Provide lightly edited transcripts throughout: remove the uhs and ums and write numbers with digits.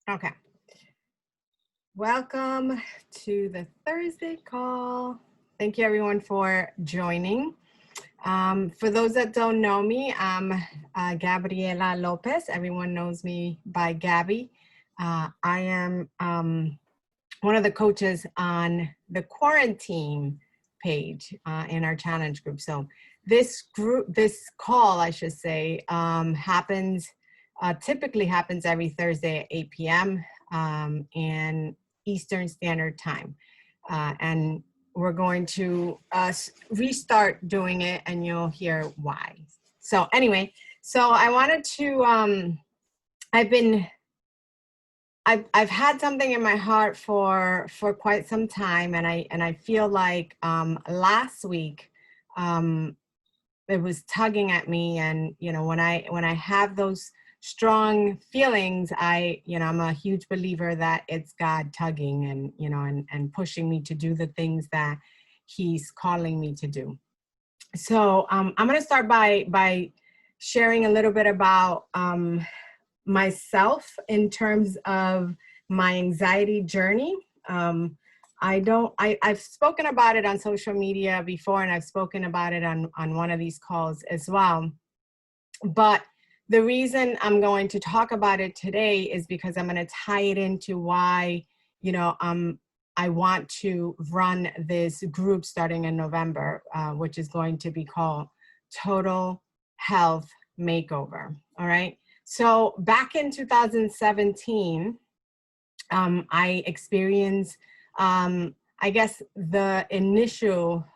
Okay. Welcome to the Thursday call. Thank you everyone for joining. For those that don't know me, I'm Gabriela Lopez. Everyone knows me by Gabby. I am one of the coaches on the quarantine page in our challenge group. So this call, I should say, typically happens every Thursday at 8 p.m. And Eastern Standard Time. And we're going to restart doing it and you'll hear why. So anyway, so I wanted to, I've had something in my heart for quite some time, and I feel like last week it was tugging at me, and when I have those strong feelings, I'm a huge believer that it's God tugging and and pushing me to do the things that He's calling me to do. So I'm going to start by sharing a little bit about myself in terms of my anxiety journey. I've spoken about it on social media before, and I've spoken about it on one of these calls as well. But the reason I'm going to talk about it today is because I'm going to tie it into why, I want to run this group starting in November, which is going to be called Total Health Makeover. All right. So back in 2017, I experienced, I guess, the initial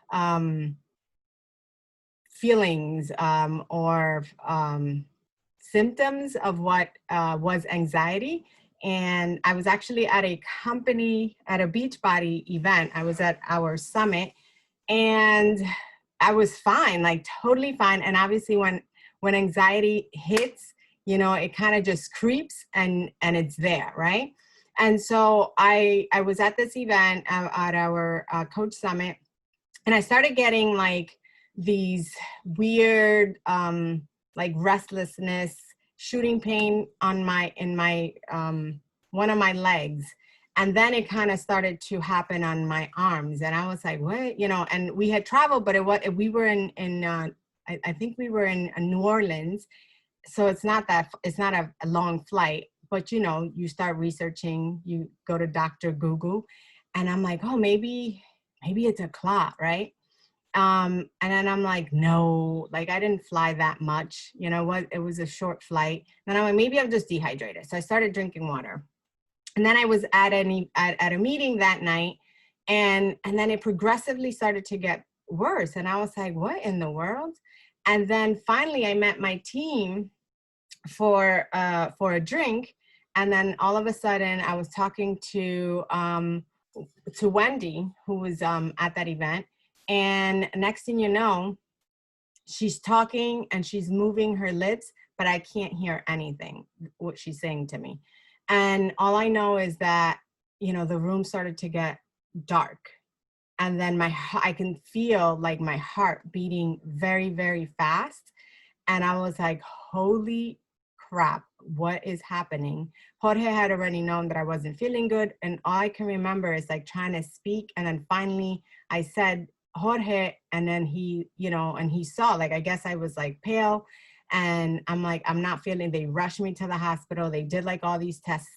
feelings or symptoms of what was anxiety. And I was actually at a Beachbody event. I was at our summit, and I was fine, like totally fine. And obviously when anxiety hits, it kind of just creeps and it's there, right? And so I was at this event at our coach summit, and I started getting like these weird like restlessness, shooting pain in my one of my legs. And then it kind of started to happen on my arms, and I was like, what? And we had traveled, but we were I think we were in New Orleans, so it's not a long flight. But you start researching, you go to Dr. Google, and I'm like, oh, maybe it's a clot, right? And then I'm like, no, like I didn't fly that much. You know what? It was a short flight. Then I'm like, maybe I'm just dehydrated. So I started drinking water. And then I was at a meeting that night, and then it progressively started to get worse. And I was like, what in the world? And then finally I met my team for a drink. And then all of a sudden I was talking to Wendy, who was at that event. And next thing you know, she's talking and she's moving her lips, but I can't hear anything, what she's saying to me. And all I know is that, the room started to get dark. And then I can feel like my heart beating very, very fast. And I was like, holy crap, what is happening? Jorge had already known that I wasn't feeling good. And all I can remember is like trying to speak. And then finally I said, Jorge, and then he, and he saw, like, I guess I was like pale, and I'm like, I'm not feeling. They rushed me to the hospital. They did like all these tests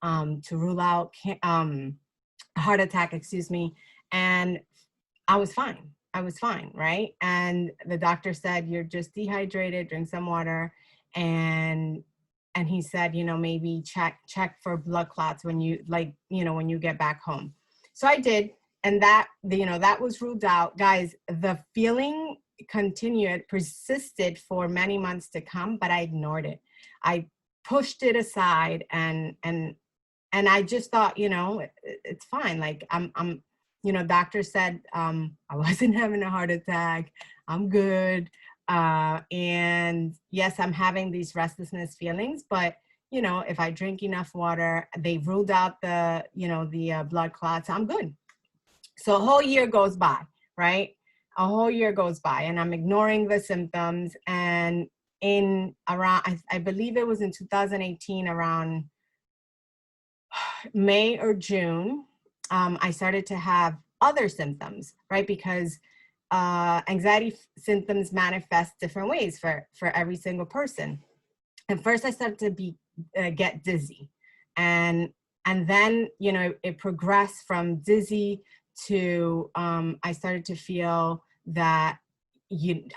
to rule out heart attack, excuse me. And I was fine, right? And the doctor said, you're just dehydrated, drink some water. And he said, maybe check for blood clots when you when you get back home. So I did. And that was ruled out. Guys, the feeling persisted for many months to come, but I ignored it. I pushed it aside, and I just thought, it's fine. Like I'm doctor said I wasn't having a heart attack. I'm good. And yes, I'm having these restlessness feelings, but if I drink enough water, they ruled out the blood clots. I'm good. So a whole year goes by, right? A whole year goes by, and I'm ignoring the symptoms. And in around, I believe it was in 2018, around May or June, I started to have other symptoms, right? Because anxiety symptoms manifest different ways for every single person. And first I started to get dizzy, and then, you know, it progressed from dizzy to I started to feel that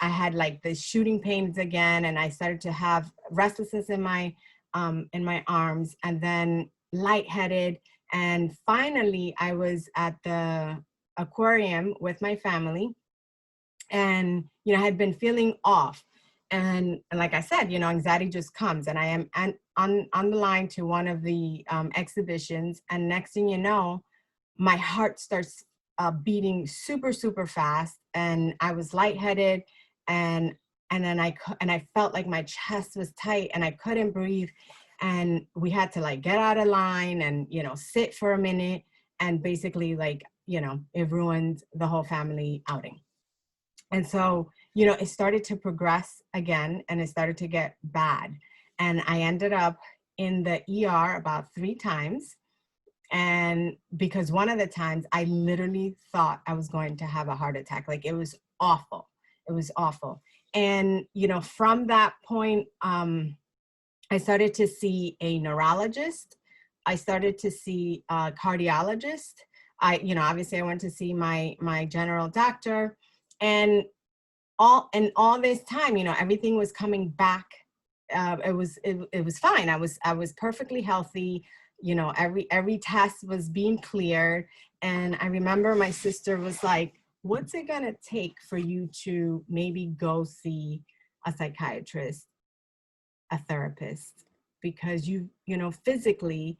I had like the shooting pains again, and I started to have restlessness in my arms, and then lightheaded. And finally, I was at the aquarium with my family, and you know, I had been feeling off. And like I said, you know, anxiety just comes, and I am on the line to one of the exhibitions, and next thing you know, my heart starts beating super fast, and I was lightheaded, and then I felt like my chest was tight and I couldn't breathe, and we had to like get out of line and, you know, sit for a minute, and basically, like, you know, it ruined the whole family outing. And so, you know, it started to progress again, and it started to get bad, and I ended up in the ER about 3 times. And because one of the times I literally thought I was going to have a heart attack. Like, it was awful. It was awful. And, you know, from that point, I started to see a neurologist. I started to see a cardiologist. You know, obviously I went to see my general doctor, and all this time, you know, everything was coming back. It was fine. I was perfectly healthy. You know, every test was being cleared. And I remember my sister was like, what's it gonna take for you to maybe go see a psychiatrist, a therapist? Because you know, physically,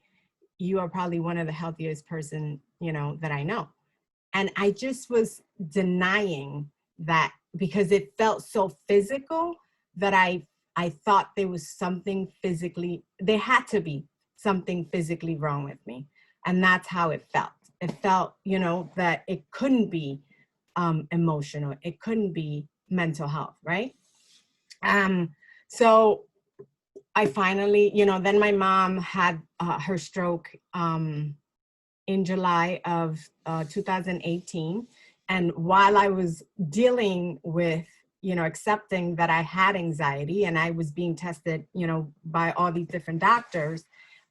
you are probably one of the healthiest person, you know, that I know. And I just was denying that, because it felt so physical that I thought there was something physically, there had to be something physically wrong with me. And that's how it felt. It felt, you know, that it couldn't be emotional. It couldn't be mental health, right? So I finally, you know, then my mom had her stroke in July of 2018. And while I was dealing with, you know, accepting that I had anxiety and I was being tested, you know, by all these different doctors,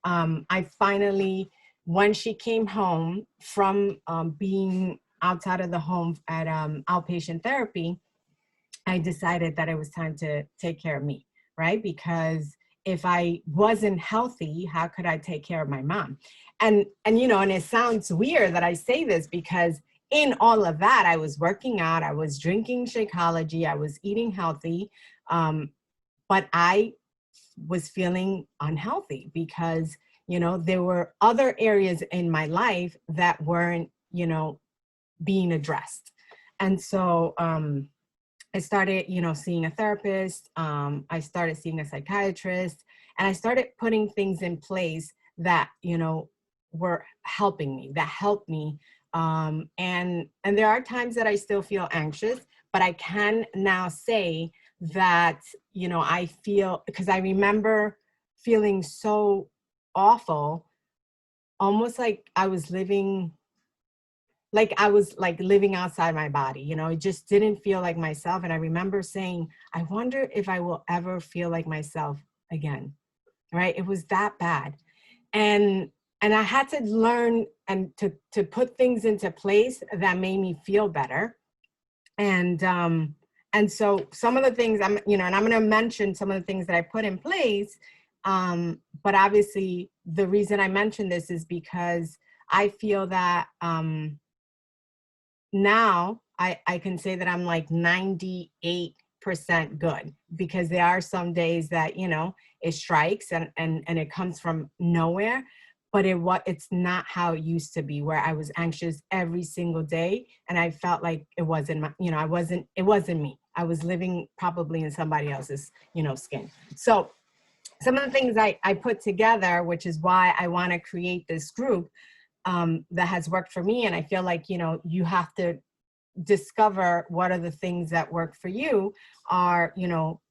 I finally, when she came home from being outside of the home at outpatient therapy, I decided that it was time to take care of me, right? Because if I wasn't healthy, how could I take care of my mom? And you know, and it sounds weird that I say this, because in all of that, I was working out, I was drinking Shakeology, I was eating healthy, but I was feeling unhealthy because, you know, there were other areas in my life that weren't, you know, being addressed. And so I started, you know, seeing a therapist. I started seeing a psychiatrist, and I started putting things in place that, you know, were helping me, that helped me. And there are times that I still feel anxious, but I can now say that, you know, I feel, because I remember feeling so awful, almost like I was living outside my body, you know, it just didn't feel like myself. And I remember saying, I wonder if I will ever feel like myself again, right? It was that bad. And I had to learn and to put things into place that made me feel better. And so some of the things you know, and I'm going to mention some of the things that I put in place. But obviously the reason I mention this is because I feel that, now I can say that I'm like 98% good, because there are some days that, you know, it strikes and it comes from nowhere, but it's not how it used to be, where I was anxious every single day and I felt like it wasn't you know, it wasn't me. I was living probably in somebody else's, you know, skin. So some of the things I put together, which is why I want to create this group, that has worked for me. And I feel like, you know, you have to discover what are the things that work for you. Are, you know,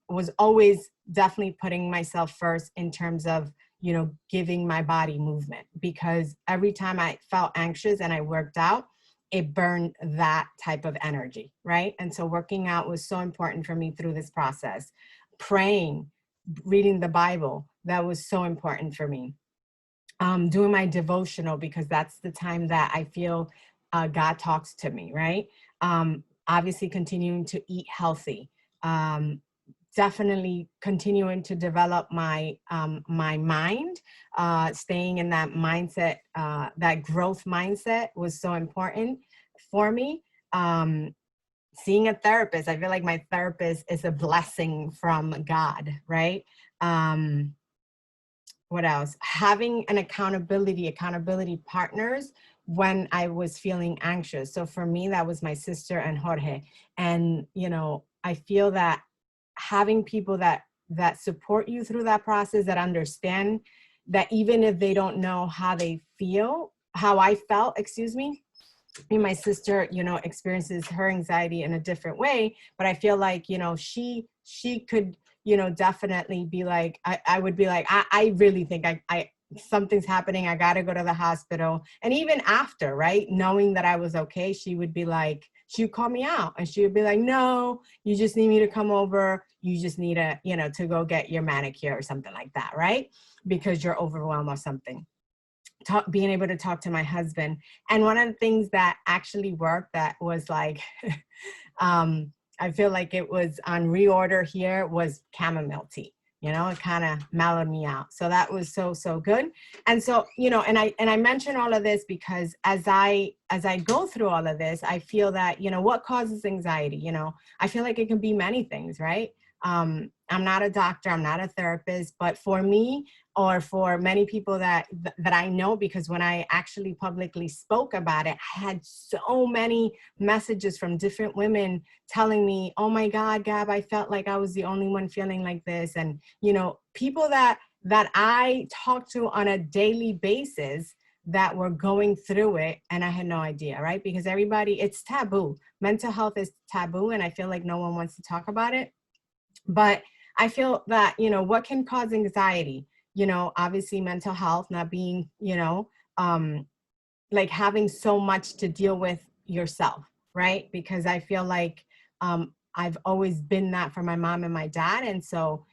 was always definitely putting myself first in terms of, giving my body movement, because every time I felt anxious and I worked out, it burned that type of energy, right? And so working out was so important for me through this process. Praying, reading the Bible, that was so important for me. Doing my devotional, because that's the time that I feel God talks to me, right? Obviously continuing to eat healthy. Definitely continuing to develop my my mind, staying in that mindset, that growth mindset was so important for me. Seeing a therapist, I feel like my therapist is a blessing from God, right? What else? Having an accountability partners when I was feeling anxious. So for me, that was my sister and Jorge. And, I feel that having people that support you through that process, that understand that even if they don't know how I felt, excuse me, and my sister, experiences her anxiety in a different way, but I feel like, she could, definitely be like, I would be like, I really think I something's happening. I got to go to the hospital. And even after, right, knowing that I was okay, she would be like, she'd call me out and she would be like, no, you just need me to come over. You just need to go get your manicure or something like that, right? Because you're overwhelmed or something. Being able to talk to my husband. And one of the things that actually worked, that was like, I feel like it was on reorder here, was chamomile tea. It kind of mellowed me out. So that was so good. And so, and I mention all of this because as I go through all of this, I feel that, what causes anxiety? I feel like it can be many things, right? I'm not a doctor, I'm not a therapist, but for me, or for many people that I know, because when I actually publicly spoke about it, I had so many messages from different women telling me, oh my God, Gab, I felt like I was the only one feeling like this. And, people that I talk to on a daily basis that were going through it, and I had no idea, right? Because it's taboo. Mental health is taboo, and I feel like no one wants to talk about it. But I feel that, what can cause anxiety? Obviously mental health, not being, like having so much to deal with yourself, right? Because I feel like I've always been that for my mom and my dad. And so,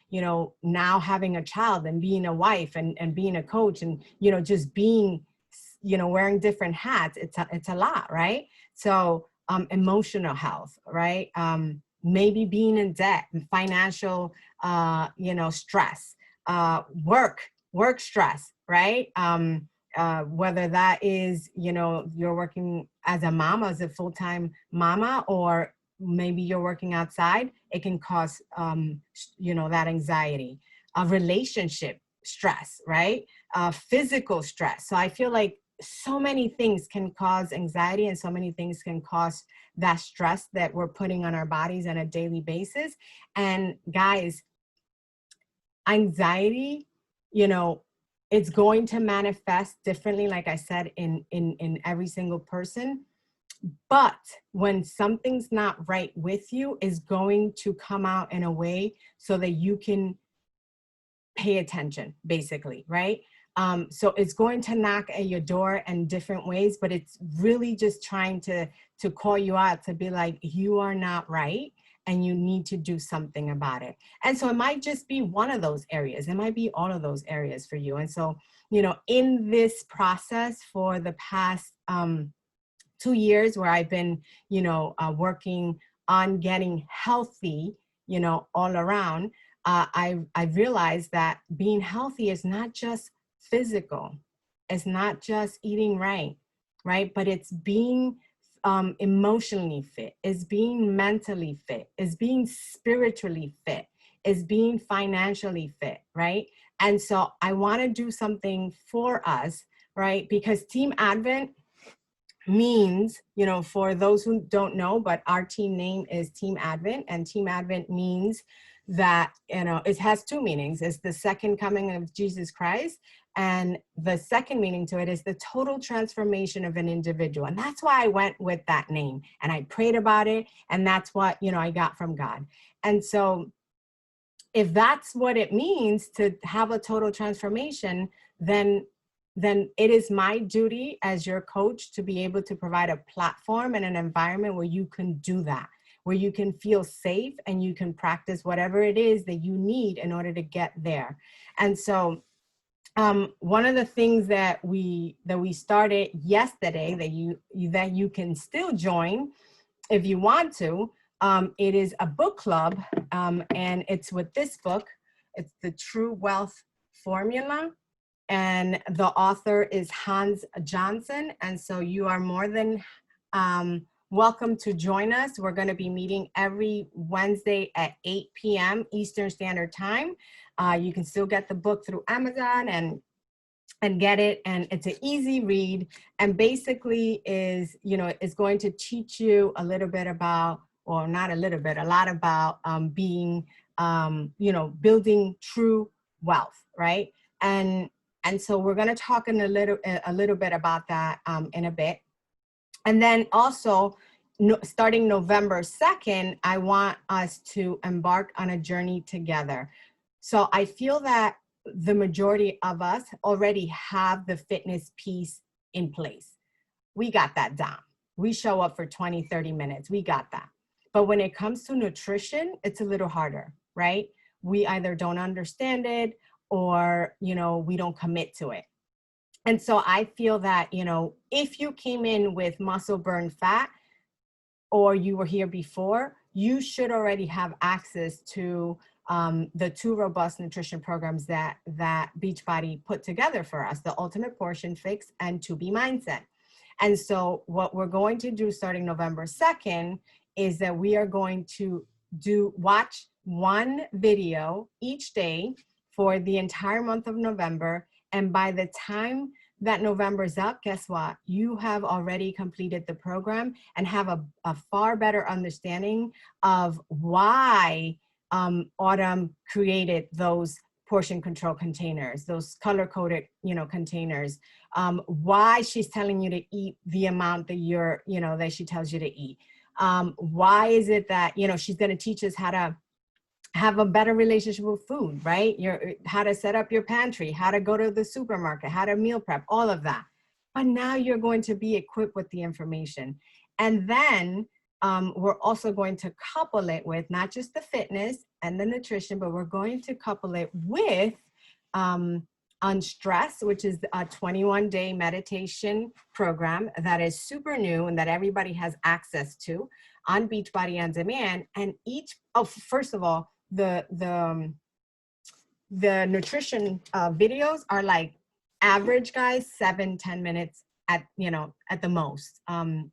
now having a child and being a wife and being a coach and, just being, wearing different hats, it's a lot, right? So emotional health, right? Maybe being in debt, financial, stress, work stress, right? Whether that is, you're working as a mama, as a full-time mama, or maybe you're working outside, it can cause, that anxiety. Relationship stress, right? Physical stress. So I feel like so many things can cause anxiety, and so many things can cause that stress that we're putting on our bodies on a daily basis. And guys, anxiety, it's going to manifest differently, like I said, in every single person. But when something's not right with you, is going to come out in a way so that you can pay attention, basically, right? So it's going to knock at your door in different ways, but it's really just trying to call you out, to be like, you are not right, and you need to do something about it. And so it might just be one of those areas. It might be all of those areas for you. And so, in this process for the past 2 years, where I've been, working on getting healthy, all around, I've realized that being healthy is not just physical. It's not just eating right? But it's being emotionally fit, is being mentally fit, is being spiritually fit, is being financially fit, right? And so I want to do something for us, right? Because Team Advent means, for those who don't know, but our team name is Team Advent, and Team Advent means that, it has two meanings. It's the second coming of Jesus Christ. And the second meaning to it is the total transformation of an individual. And that's why I went with that name, and I prayed about it. And that's what, I got from God. And so if that's what it means to have a total transformation, then it is my duty as your coach to be able to provide a platform and an environment where you can do that, where you can feel safe and you can practice whatever it is that you need in order to get there. And so one of the things that we started yesterday that you can still join if you want to, it is a book club, and it's with this book. It's the True Wealth Formula, and the author is Hans Johnson. And so you are more than welcome to join us. We're going to be meeting every Wednesday at 8 p.m. Eastern Standard Time. You can still get the book through Amazon and get it, and it's an easy read, and basically is, you know, is going to teach you a little bit about, or not a little bit, a lot about being, you know, building true wealth, right? And so we're going to talk in a little bit about that in a bit. And then also, starting November 2nd, I want us to embark on a journey together. So I feel that the majority of us already have the fitness piece in place. We got that down. We show up for 20, 30 minutes. We got that. But when it comes to nutrition, it's a little harder, right? We either don't understand it or, you know, we don't commit to it. And so I feel that, you know, if you came in with muscle burn fat, or you were here before, you should already have access to the 2 robust nutrition programs that Beachbody put together for us, the Ultimate Portion Fix and To Be Mindset. And so what we're going to do starting November 2nd is that we are going to watch one video each day for the entire month of November. And by the time that November's up, guess what? You have already completed the program and have a far better understanding of why Autumn created those portion control containers, those color-coded, you know, containers, why she's telling you to eat the amount that you're, you know, that she tells you to eat. Why is it that, you know, she's going to teach us how to have a better relationship with food, right? How to set up your pantry, how to go to the supermarket, how to meal prep, all of that. But now you're going to be equipped with the information. And then we're also going to couple it with not just the fitness and the nutrition, but we're going to couple it with Unstress, which is a 21-day meditation program that is super new and that everybody has access to on Beachbody On Demand. And first of all, the nutrition videos are like average, guys, 7-10 minutes at the most.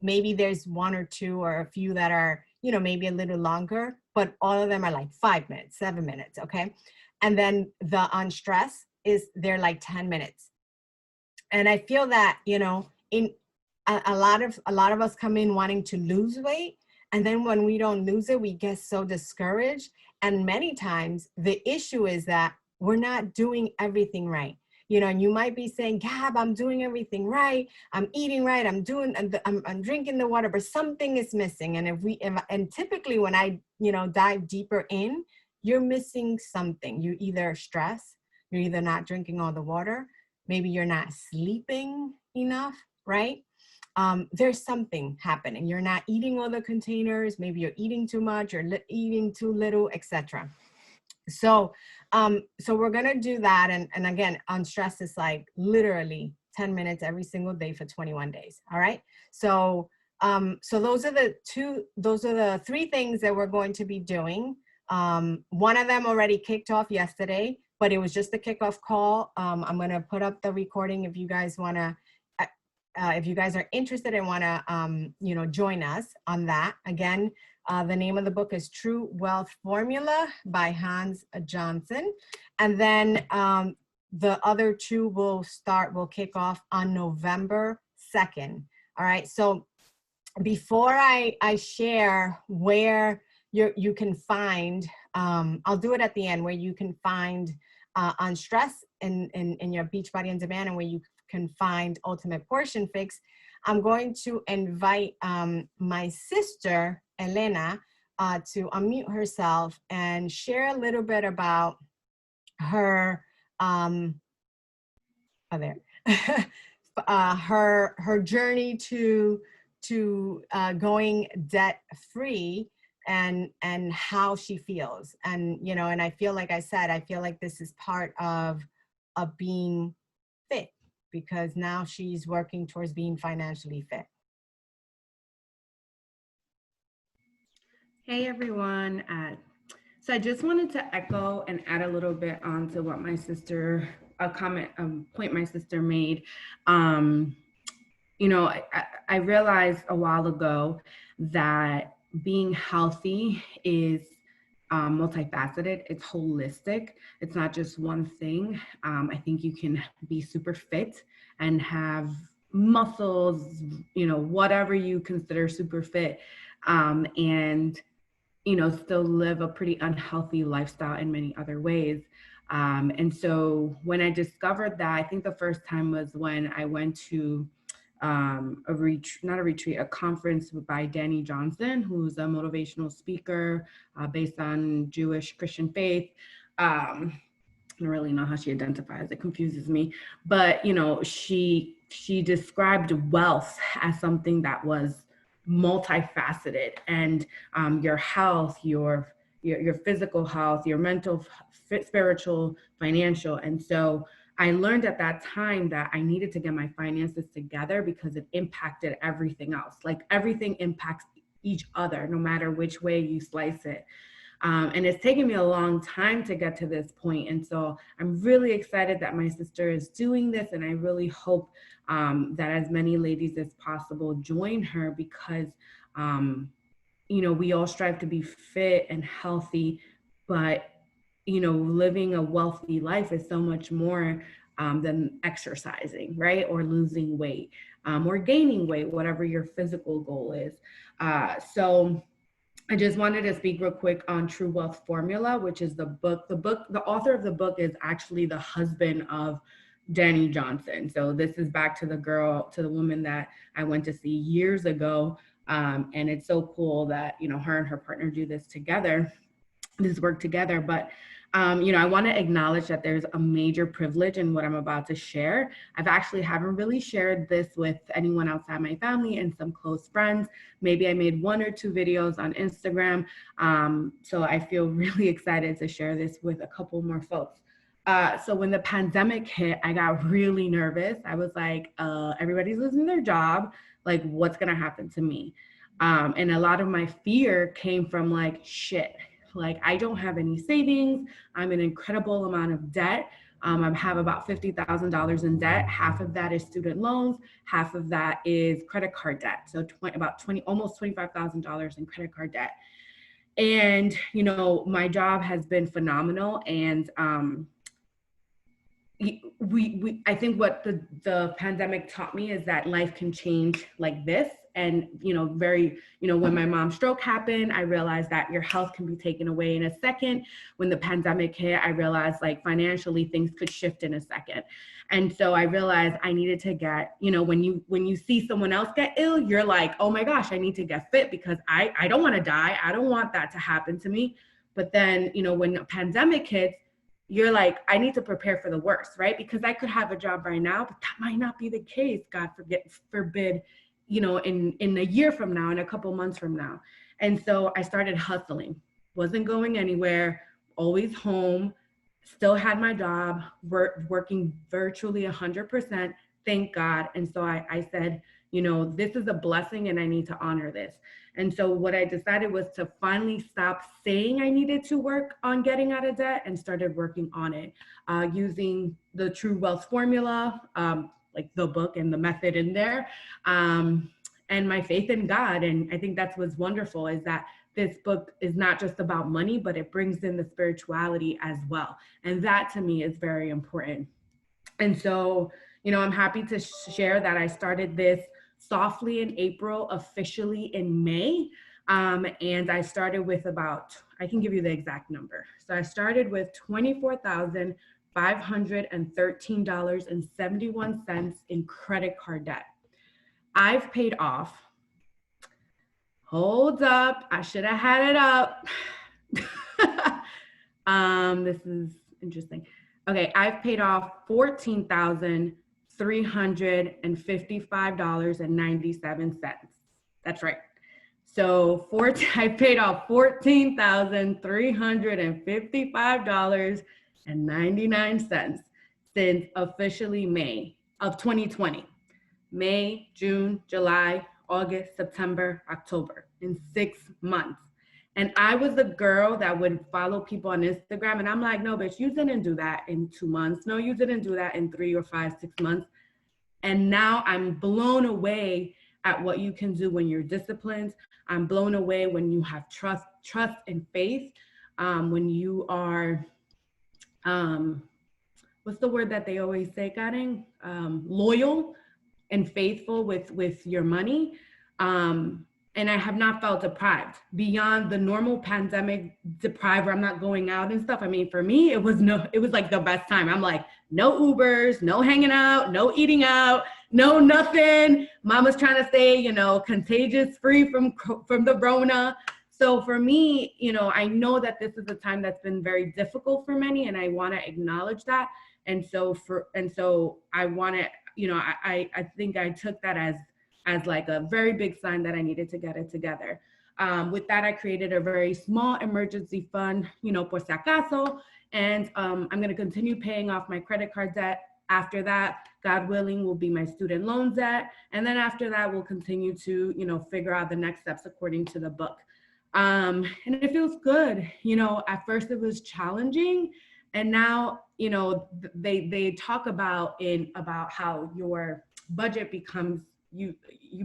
Maybe there's 1 or 2 or a few that are, you know, maybe a little longer, but all of them are like 5 minutes, 7 minutes. Okay. And then the Unstress they're like 10 minutes. And I feel that, you know, in a lot of us come in wanting to lose weight. And then when we don't lose it, we get so discouraged. And many times the issue is that we're not doing everything right. You know, and you might be saying, Gab, I'm doing everything right. I'm eating right. I'm drinking the water, but something is missing. And typically when I, you know, dive deeper in, you're missing something. You either stress, you're either not drinking all the water. Maybe you're not sleeping enough, right? There's something happening. You're not eating all the containers. Maybe you're eating too much or eating too little, etc. So we're going to do that. And again, Unstress is like literally 10 minutes every single day for 21 days. All right. So those are the 3 things that we're going to be doing. One of them already kicked off yesterday, but it was just a kickoff call. I'm going to put up the recording if you guys want to, if you guys are interested and want to, you know, join us on that. Again, the name of the book is True Wealth Formula by Hans Johnson. And then the other 2 will kick off on November 2nd. All right. So before I share where you can find, I'll do it at the end, where you can find Unstress in your Beachbody On Demand and where you can find Ultimate Portion Fix. I'm going to invite my sister, Elena, to unmute herself and share a little bit about her, there, her journey to going debt free, and how she feels. And you know, and I feel like I said, I feel like this is part of being fit, because now she's working towards being financially fit. Hey everyone. So I just wanted to echo and add a little bit onto what my sister, a comment, point my sister made. You know, I realized a while ago that being healthy is multifaceted. It's holistic. It's not just one thing. I think you can be super fit and have muscles, you know, whatever you consider super fit, and you know, still live a pretty unhealthy lifestyle in many other ways. And so when I discovered that, I think the first time was when I went to not a retreat, a conference by Danny Johnson, who's a motivational speaker based on Jewish Christian faith. I don't really know how she identifies. It confuses me. But, you know, she described wealth as something that was multifaceted, and your health, your physical health, your mental, spiritual, financial. And so I learned at that time that I needed to get my finances together because it impacted everything else. Like everything impacts each other, no matter which way you slice it. And it's taken me a long time to get to this point. And so I'm really excited that my sister is doing this. And I really hope that as many ladies as possible join her, because, you know, we all strive to be fit and healthy, but, you know, living a wealthy life is so much more than exercising, right? Or losing weight, or gaining weight, whatever your physical goal is. So I just wanted to speak real quick on True Wealth Formula, which is the book. The author of the book is actually the husband of Danny Johnson. So this is back to the woman that I went to see years ago. And it's so cool that, you know, her and her partner do this work together. But you know, I want to acknowledge that there's a major privilege in what I'm about to share. I've actually haven't really shared this with anyone outside my family and some close friends. Maybe I made 1 or 2 videos on Instagram. So I feel really excited to share this with a couple more folks. So when the pandemic hit, I got really nervous. I was like, everybody's losing their job. Like, what's going to happen to me? And a lot of my fear came from like, shit, like I don't have any savings. I'm an incredible amount of debt. I have about $50,000 in debt. Half of that is student loans. Half of that is credit card debt. So almost $25,000 in credit card debt. And, you know, my job has been phenomenal. And I think what the pandemic taught me is that life can change like this. And, you know, when my mom's stroke happened, I realized that your health can be taken away in a second. When the pandemic hit, I realized like financially things could shift in a second. And so I realized I needed to get, you know, when you see someone else get ill, you're like, oh my gosh, I need to get fit because I don't want to die. I don't want that to happen to me. But then, you know, when a pandemic hits, you're like, I need to prepare for the worst, right? Because I could have a job right now, but that might not be the case, God forbid, you know, in a year from now, in a couple months from now. And so I started hustling, wasn't going anywhere, always home, still had my job, working virtually 100%, thank God. And so I said, you know, this is a blessing and I need to honor this. And so what I decided was to finally stop saying I needed to work on getting out of debt and started working on it using the True Wealth Formula, like the book and the method in there, and my faith in God. And I think that's what's wonderful is that this book is not just about money, but it brings in the spirituality as well. And that to me is very important. And so, you know, I'm happy to share that I started this softly in April, officially in May. And I started with I can give you the exact number. So I started with $24,513.71 in credit card debt. I've paid off hold up. I should have had it up. This is interesting. Okay, I've paid off $14,355.97. That's right. So I paid off $14,355.99 since officially May of 2020. May, June, July, August, September, October, in 6 months. And I was the girl that would follow people on Instagram. And I'm like, no, bitch, you didn't do that in 2 months. No, you didn't do that in 3 or 5, 6 months. And now I'm blown away at what you can do when you're disciplined. I'm blown away when you have trust and faith. When you are, what's the word that they always say, Karen? Loyal and faithful with your money. And I have not felt deprived beyond the normal pandemic deprived where I'm not going out and stuff. I mean, for me, it was like the best time. I'm like, no Ubers, no hanging out, no eating out, no nothing. Mama's trying to stay, contagious free from the Rona. So for me, I know that this is a time that's been very difficult for many, and I want to acknowledge that. And so I want to, I think I took that as like a very big sign that I needed to get it together. With that, I created a very small emergency fund, por si acaso, and I'm going to continue paying off my credit card debt. After that, God willing, will be my student loan debt. And then after that, we'll continue to, figure out the next steps according to the book. And it feels good. At first it was challenging. And now, they talk about how your budget becomes, you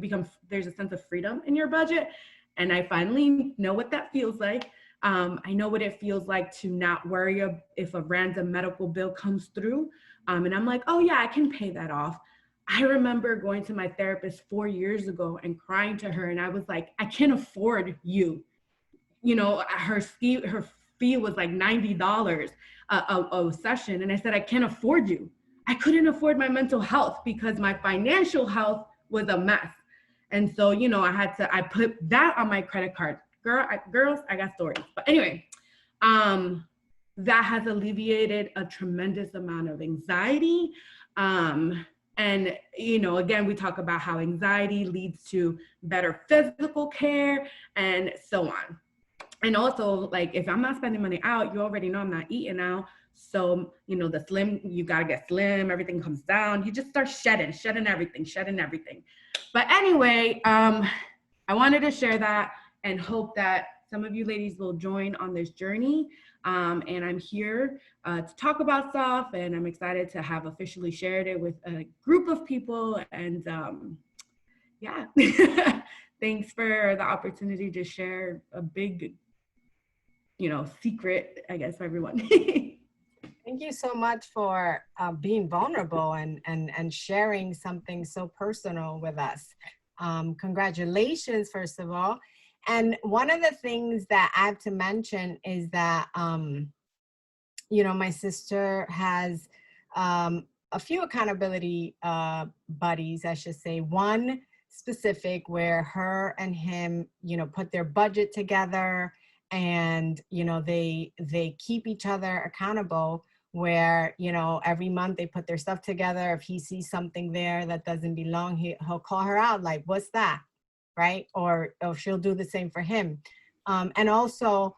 become, there's a sense of freedom in your budget. And I finally know what that feels like. I know what it feels like to not worry if a random medical bill comes through. And I'm like, oh yeah, I can pay that off. I remember going to my therapist 4 years ago and crying to her. And I was like, I can't afford you. Her fee was like $90 a session. And I said, I can't afford you. I couldn't afford my mental health because my financial health was a mess. And so, I put that on my credit card. Girls, I got stories. But anyway, that has alleviated a tremendous amount of anxiety. And, again, we talk about how anxiety leads to better physical care and so on. And also, like, if I'm not spending money out, you already know I'm not eating out. So, the slim, you got to get slim, everything comes down. You just start shedding everything. But anyway, I wanted to share that and hope that some of you ladies will join on this journey. And I'm here to talk about stuff, and I'm excited to have officially shared it with a group of people. And yeah, thanks for the opportunity to share a big, secret, I guess, for everyone. Thank you so much for being vulnerable and sharing something so personal with us. Congratulations, first of all. And one of the things that I have to mention is that, my sister has a few accountability buddies, I should say. One specific where her and him, put their budget together, and, they keep each other accountable, where, every month they put their stuff together. If he sees something there that doesn't belong, he'll call her out, like, what's that? Right? Or she'll do the same for him. And also,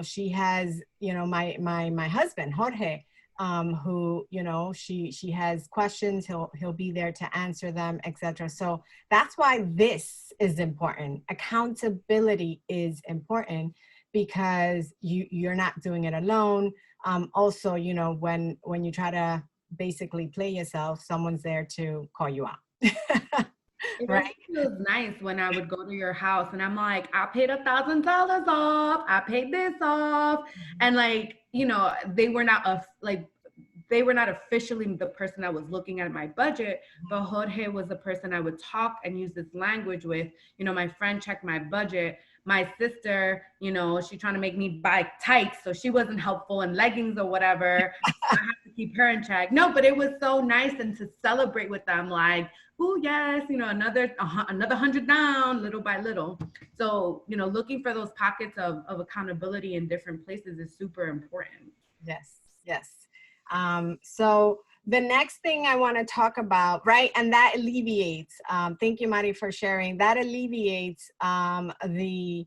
she has, my husband, Jorge, who, she has questions, he'll be there to answer them, etc. So that's why this is important. Accountability is important because you're not doing it alone. Also, when you try to basically play yourself, someone's there to call you out. Right? It feels nice when I would go to your house and I'm like, I paid $1,000 off. I paid this off. And like, they were not officially the person that was looking at my budget, but Jorge was the person I would talk and use this language with. My friend checked my budget. My sister, she trying to make me buy tights, so she wasn't helpful, and leggings or whatever. So I have to keep her in check. No, but it was so nice and to celebrate with them, like, oh yes, you know, another 100 down, little by little. So, you know, looking for those pockets of accountability in different places is super important. Yes, yes. So the next thing I want to talk about, right, and that alleviates, thank you, Mari, for sharing, that alleviates the,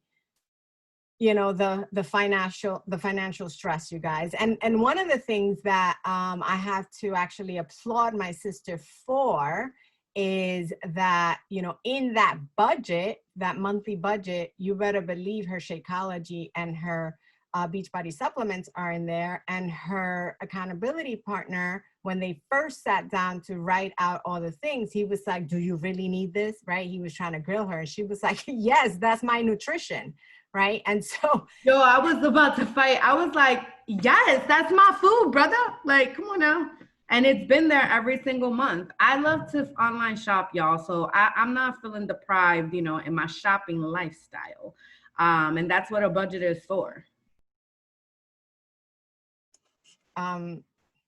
you know, the financial stress, you guys. And one of the things that I have to actually applaud my sister for is that, you know, in that budget, that monthly budget, you better believe her Shakeology and her Beachbody supplements are in there, and her accountability partner, when they first sat down to write out all the things, he was like, do you really need this? Right? He was trying to grill her, and she was like, yes, that's my nutrition. Right? And so, Yo, I was about to fight. I was like, yes, that's my food, brother. Like, come on now. And it's been there every single month. I love to online shop, y'all. So I'm not feeling deprived, you know, in my shopping lifestyle. And that's what a budget is for.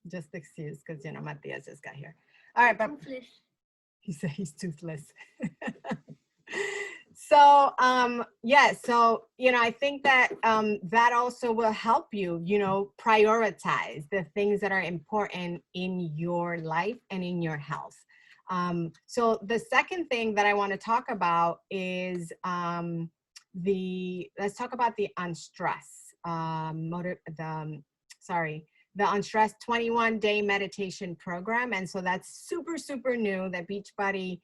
just excuse, because, you know, Matias just got here. All right, but he said he's toothless. So yeah, so, you know, I think that that also will help you, you know, prioritize the things that are important in your life and in your health. So the second thing that I want to talk about is let's talk about the unstress the Unstressed 21-day meditation program. And so that's super, super new that Beachbody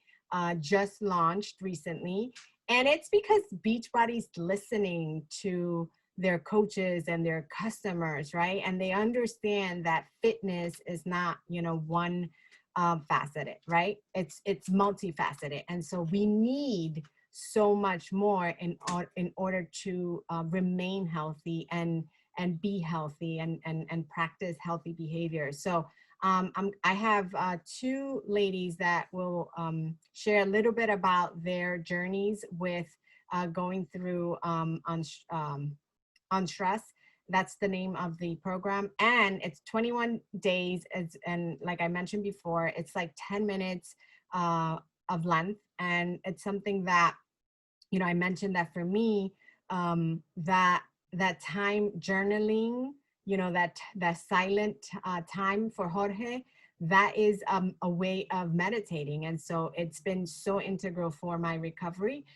just launched recently. And it's because Beachbody's listening to their coaches and their customers, right? And they understand that fitness is not, you know, one faceted, right? It's multifaceted. And so we need so much more in order to remain healthy and be healthy and practice healthy behaviors. So I have two ladies that will share a little bit about their journeys with going through Unstress. That's the name of the program. And it's 21 days. And like I mentioned before, it's like 10 minutes of length. And it's something that, you know, I mentioned that for me, that time journaling, you know, that silent time for Jorge, that is a way of meditating. And so it's been so integral for my recovery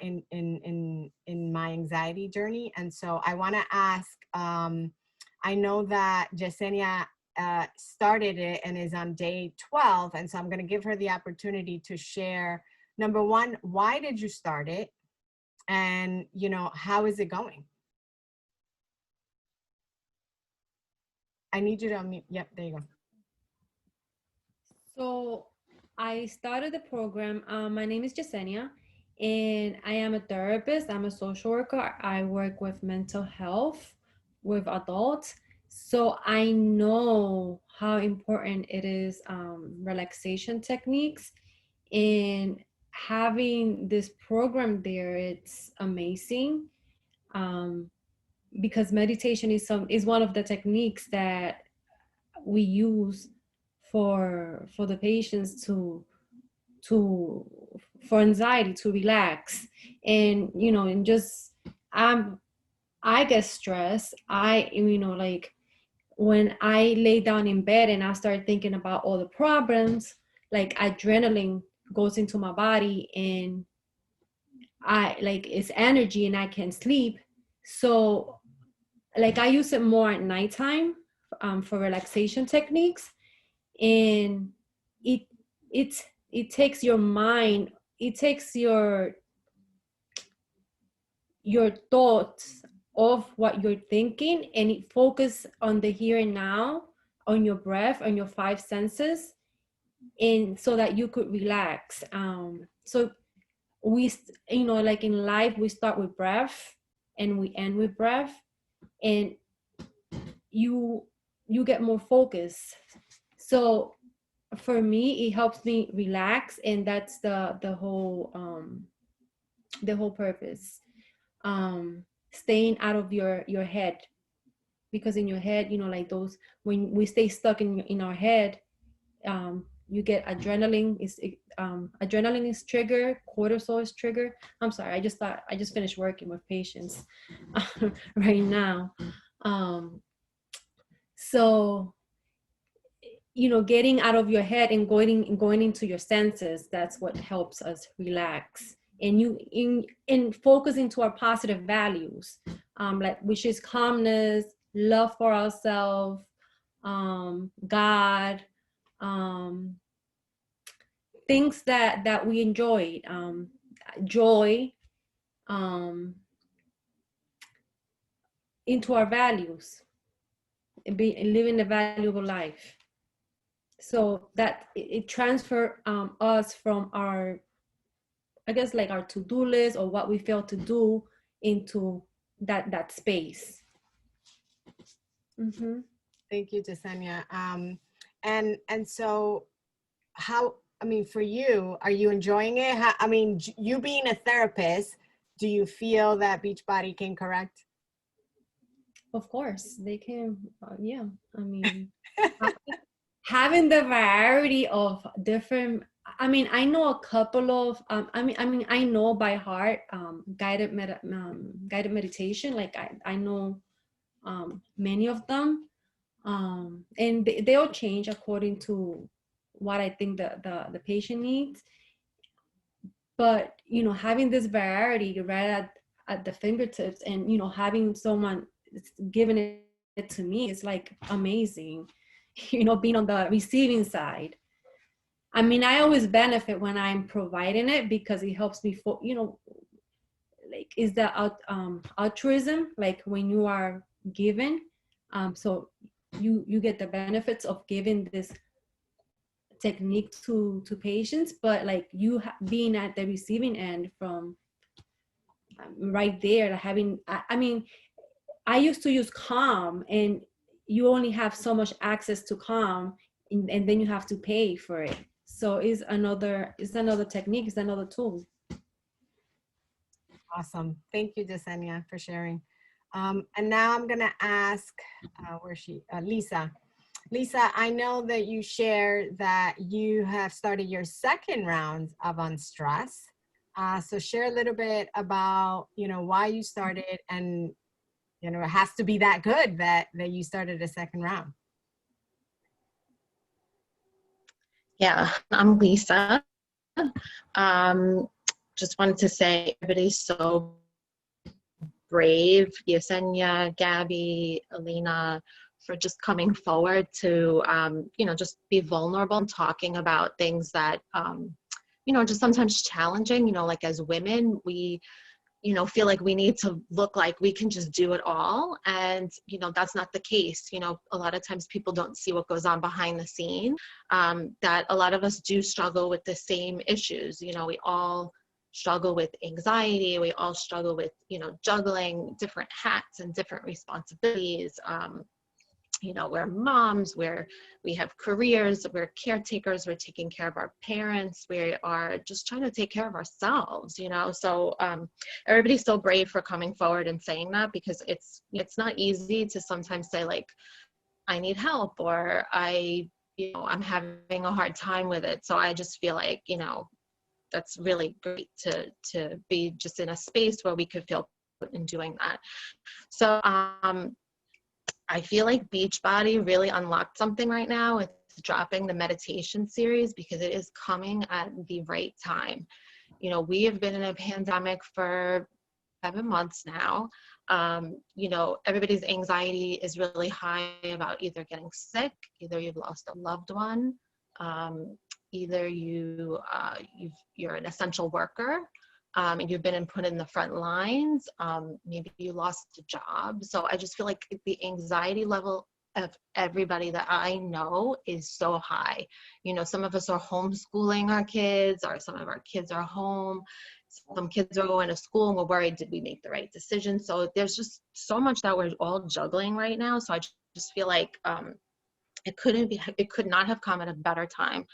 in my anxiety journey. And so I want to ask, I know that Yesenia started it and is on day 12. And so I'm going to give her the opportunity to share, number one, why did you start it? And, you know, how is it going? I need you to unmute. Yep, there you go. So I started the program. My name is Yesenia, and I am a therapist. I'm a social worker. I work with mental health with adults. So I know how important it is, relaxation techniques, and having this program there, it's amazing. Because meditation is one of the techniques that we use for the patients to for anxiety, to relax. And you know, and just I get stressed. You know, like when I lay down in bed and I start thinking about all the problems, like adrenaline goes into my body, and I like it's energy and I can sleep. So like I use it more at nighttime for relaxation techniques. And it it's it takes your mind, it takes your thoughts of what you're thinking, and it focus on the here and now, on your breath, on your five senses, and so that you could relax. So we, you know, like in life, we start with breath and we end with breath, and you get more focus. So for me, it helps me relax, and that's the whole purpose. Staying out of your head, because in your head, you know, like those, when we stay stuck in our head, you get adrenaline is triggered, cortisol is triggered. I'm sorry, I just finished working with patients right now. So, you know, getting out of your head and going into your senses, that's what helps us relax. And in focusing to our positive values, like, which is calmness, love for ourselves, God, things that we enjoyed, joy, into our values, and living a valuable life. So that it transfer us from our, I guess, like our to-do list or what we failed to do into that space. Mm-hmm. Thank you, Jasenia. And so how, I mean, for you, are you enjoying it? How, I mean, you being a therapist, do you feel that Beachbody can correct? Of course, they can. Yeah, I mean, having the variety of different. I mean, I know a couple of. I know by heart guided meditation. Like I know many of them, and they'll change according to what I think the patient needs. But you know, having this variety right at the fingertips, and you know, having someone giving it to me is like amazing. You know, being on the receiving side. I mean, I always benefit when I'm providing it because it helps me for, you know, like, is the altruism, like when you are given, so you get the benefits of giving this technique to patients, but like you being at the receiving end from right there, having, I mean, I used to use Calm, and you only have so much access to Calm, and then you have to pay for it. So it's another technique, it's another tool. Awesome. Thank you, Jasenia, for sharing. And now I'm going to ask, where's she? Lisa. Lisa, I know that you shared that you have started your second round of Unstress. So share a little bit about, you know, why you started, and, you know, it has to be that good that you started a second round. Yeah, I'm Lisa. Just wanted to say everybody's so brave, Yesenia, Gabby, Alina, for just coming forward to, you know, just be vulnerable and talking about things that, you know, just sometimes challenging, you know, like as women, we, you know, feel like we need to look like we can just do it all. And, you know, that's not the case. You know, a lot of times people don't see what goes on behind the scene, that a lot of us do struggle with the same issues. You know, we all struggle with anxiety. We all struggle with, you know, juggling different hats and different responsibilities. You know, we're moms, we have careers, we're caretakers, we're taking care of our parents, we are just trying to take care of ourselves, you know. So everybody's so brave for coming forward and saying that, because it's not easy to sometimes say, like, I need help, or you know, I'm having a hard time with it. So I just feel like, you know, that's really great to be just in a space where we could feel good in doing that. So I feel like Beachbody really unlocked something right now with dropping the meditation series, because it is coming at the right time. You know, we have been in a pandemic for 7 months now. You know, everybody's anxiety is really high about either getting sick, either you've lost a loved one, either you're an essential worker, and you've been put in the front lines, maybe you lost a job. So I just feel like the anxiety level of everybody that I know is so high. You know, some of us are homeschooling our kids, or some of our kids are home. Some kids are going to school and we're worried, did we make the right decision? So there's just so much that we're all juggling right now. So I just feel like it could not have come at a better time.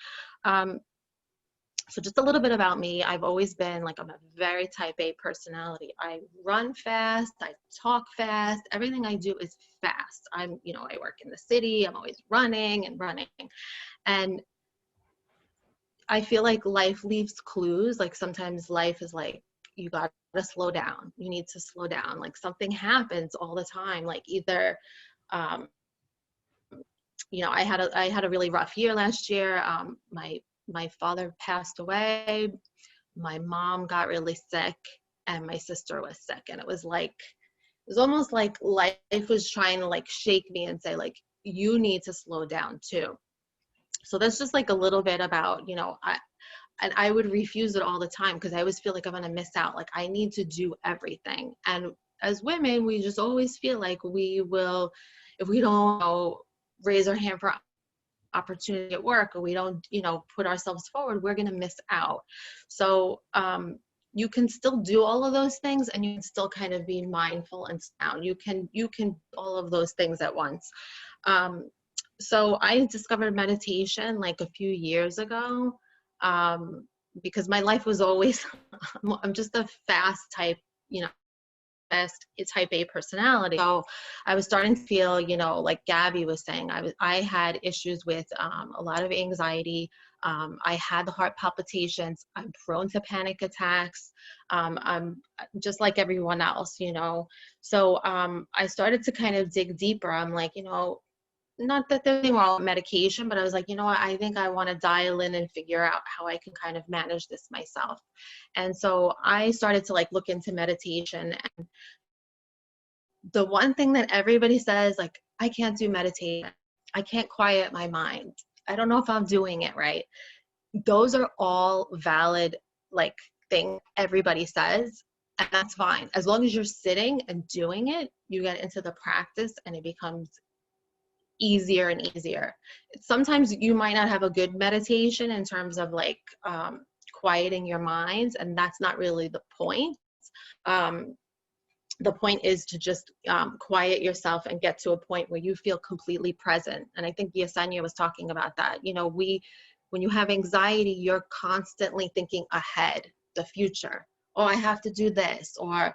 So just a little bit about me. I've always been like, I'm a very type A personality. I run fast, I talk fast, everything I do is fast. I'm, you know, I work in the city, I'm always running and running. And I feel like life leaves clues. Like sometimes life is like, you got to slow down. You need to slow down. Like something happens all the time. Like either, um, you know, I had a really rough year last year. My father passed away. My mom got really sick, and my sister was sick. And it was almost like life was trying to like shake me and say like, you need to slow down too. So that's just like a little bit about, you know, I would refuse it all the time because I always feel like I'm going to miss out. Like I need to do everything. And as women, we just always feel like we will, if we don't, you know, raise our hand for opportunity at work, or we don't, you know, put ourselves forward, we're going to miss out. So you can still do all of those things, and you can still kind of be mindful and sound. You can all of those things at once. So I discovered meditation like a few years ago, because my life was always, I'm just a fast type, you know, fast type A personality. So I was starting to feel, you know, like Gabby was saying, I had issues with a lot of anxiety. I had the heart palpitations. I'm prone to panic attacks. I'm just like everyone else, you know. So I started to kind of dig deeper. I'm like, you know, not that there's anything wrong with medication, but I was like, you know what, I think I want to dial in and figure out how I can kind of manage this myself. And so I started to like look into meditation. And the one thing that everybody says, like, I can't do meditation. I can't quiet my mind. I don't know if I'm doing it right. Those are all valid, like, things everybody says. And that's fine. As long as you're sitting and doing it, you get into the practice and it becomes easier and easier. Sometimes you might not have a good meditation in terms of like quieting your minds, and that's not really the point. The point is to just quiet yourself and get to a point where you feel completely present. And I think Yesenia was talking about that. You know, when you have anxiety, you're constantly thinking ahead, the future. Oh, I have to do this, or